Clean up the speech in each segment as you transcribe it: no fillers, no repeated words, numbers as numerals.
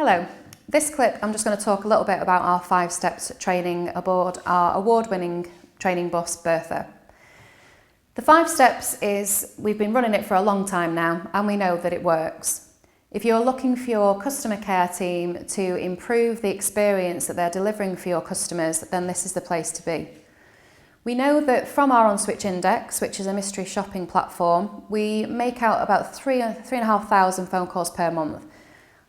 Hello. This clip I'm just going to talk a little bit about our 5 steps training aboard our award-winning training bus Bertha. The 5 steps is, we've been running it for a long time now and we know that it works. If you're looking for your customer care team to improve the experience that they're delivering for your customers, then this is the place to be. We know that from our OnSwitch Index, which is a mystery shopping platform, we make out about 3,500 phone calls per month.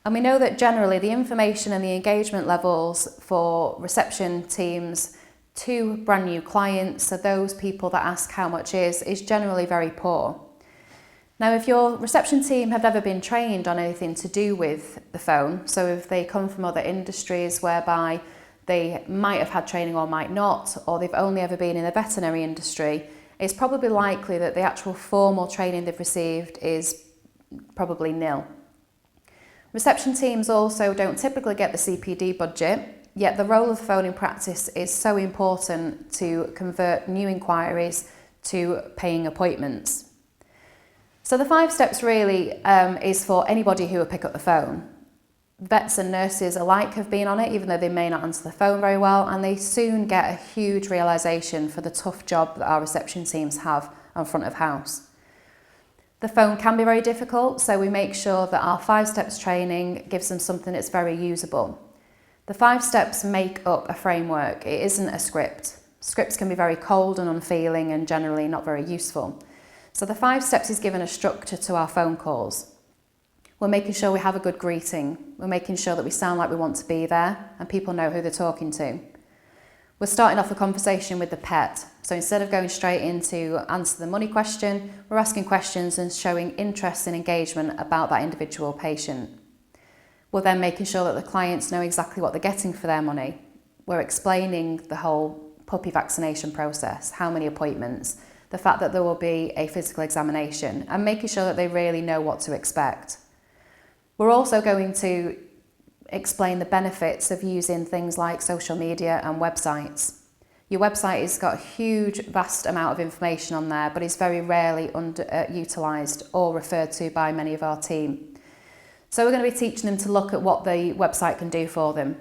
And we know that generally the information and the engagement levels for reception teams to brand new clients, so those people that ask how much is generally very poor. Now, if your reception team have ever been trained on anything to do with the phone, so if they come from other industries whereby they might have had training or might not, or they've only ever been in the veterinary industry, it's probably likely that the actual formal training they've received is probably nil. Reception teams also don't typically get the CPD budget, yet the role of the phone in practice is so important to convert new inquiries to paying appointments. So the 5 steps really is for anybody who will pick up the phone. Vets and nurses alike have been on it, even though they may not answer the phone very well, and they soon get a huge realisation for the tough job that our reception teams have on front of house. The phone can be very difficult, so we make sure that our 5 steps training gives them something that's very usable. The 5 steps make up a framework. It isn't a script. Scripts can be very cold and unfeeling and generally not very useful. So the 5 steps is given a structure to our phone calls. We're making sure we have a good greeting. We're making sure that we sound like we want to be there and people know who they're talking to. We're starting off the conversation with the pet. So instead of going straight into answer the money question, we're asking questions and showing interest and engagement about that individual patient. We're then making sure that the clients know exactly what they're getting for their money. We're explaining the whole puppy vaccination process, how many appointments, the fact that there will be a physical examination, and making sure that they really know what to expect. We're also going to explain the benefits of using things like social media and websites. Your website has got a huge, vast amount of information on there, but is very rarely utilised or referred to by many of our team. So we're going to be teaching them to look at what the website can do for them.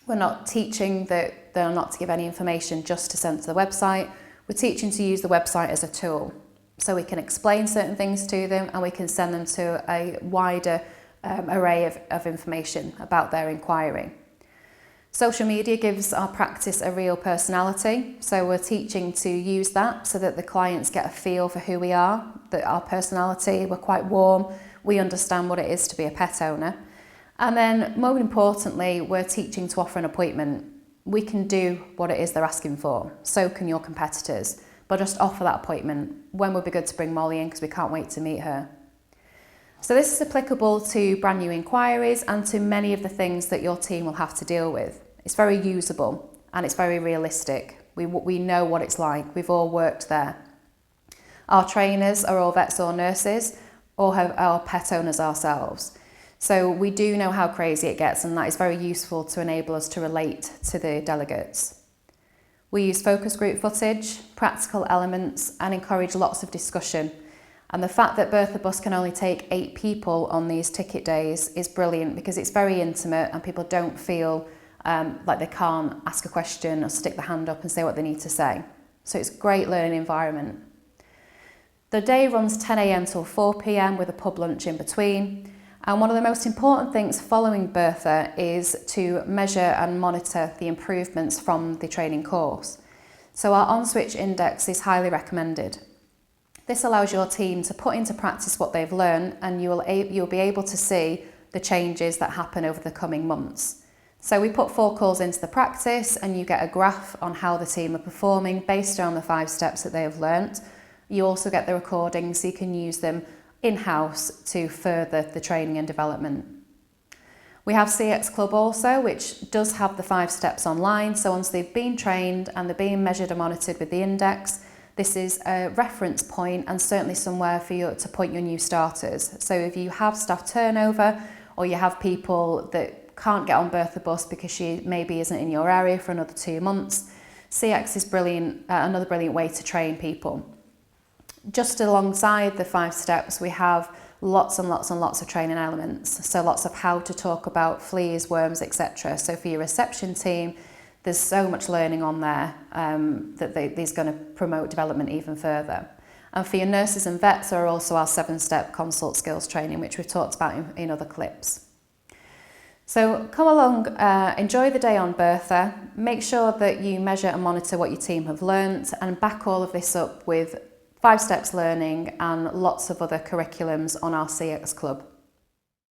We're not teaching that they're not to give any information just to send to the website. We're teaching to use the website as a tool. So we can explain certain things to them and we can send them to a wider array of information about their inquiry. Social media gives our practice a real personality, so we're teaching to use that so that the clients get a feel for who we are, that our personality, we're quite warm, we understand what it is to be a pet owner. And then, more importantly, we're teaching to offer an appointment. We can do what it is they're asking for, so can your competitors, but just offer that appointment. When would be good to bring Molly in because we can't wait to meet her. So this is applicable to brand new inquiries and to many of the things that your team will have to deal with. It's very usable and it's very realistic. We know what it's like. We've all worked there. Our trainers are all vets or nurses or are pet owners ourselves. So we do know how crazy it gets, and that is very useful to enable us to relate to the delegates. We use focus group footage, practical elements, and encourage lots of discussion. And the fact that Bertha Bus can only take 8 people on these ticket days is brilliant because it's very intimate and people don't feel like they can't ask a question or stick their hand up and say what they need to say. So it's a great learning environment. The day runs 10 a.m. till 4 p.m. with a pub lunch in between. And one of the most important things following Bertha is to measure and monitor the improvements from the training course. So our OnSwitch Index is highly recommended. This allows your team to put into practice what they've learned, and you'll be able to see the changes that happen over the coming months. So we put 4 calls into the practice and you get a graph on how the team are performing based on the 5 steps that they have learnt. You also get the recordings so you can use them in-house to further the training and development. We have CX Club also, which does have the 5 steps online. So once they've been trained and they're being measured and monitored with the index, this is a reference point and certainly somewhere for you to point your new starters. So if you have staff turnover or you have people that can't get on Bertha Bus because she maybe isn't in your area for another 2 months, CX is brilliant, another brilliant way to train people. Just alongside the 5 steps, we have lots and lots and lots of training elements. So lots of how to talk about fleas, worms, etc. So for your reception team, there's so much learning on there that these going to promote development even further. And for your nurses and vets are also our 7-step consult skills training, which we've talked about in other clips. So come along, enjoy the day on Bertha, make sure that you measure and monitor what your team have learnt and back all of this up with 5 steps learning and lots of other curriculums on our CX Club.